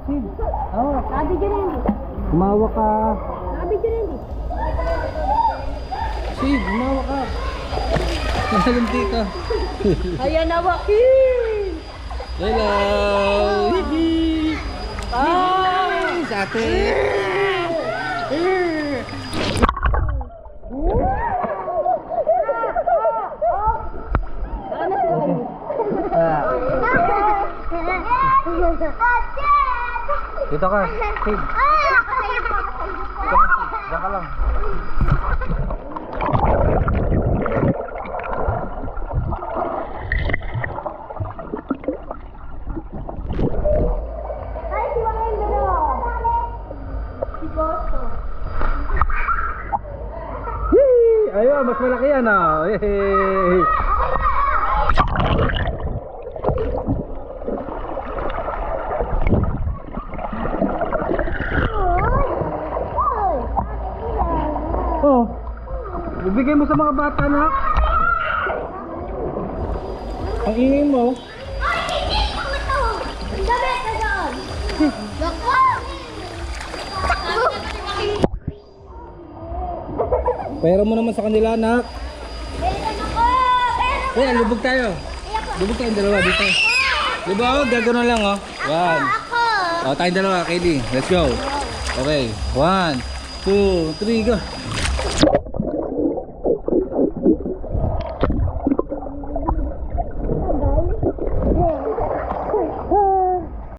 Sid. Oh. Sabi dyan hindi. Umawa ka. Sabi dyan hindi. Sid, umawa ka. Nahalunti ka. Ayan na, Joaquin! Hello! Hihi! Ah! Sa ate! Dito ka, Sid. Diyan ka lang. Ay, si Joaquin dalawa. Si Bosto. Yee! Ayun, mas malaki yan ah. Yay! Oh, ibigay mo sa mga bata na. Ang ingay mo. Pera mo naman sa kanila, anak. Eh, lubog tayo. Lubog tayong dalawa dito. Lubog, gagano lang oh. One. Oh, tayong dalawa, Kaylee. Let's go. Okay. 1, 2, 3, go.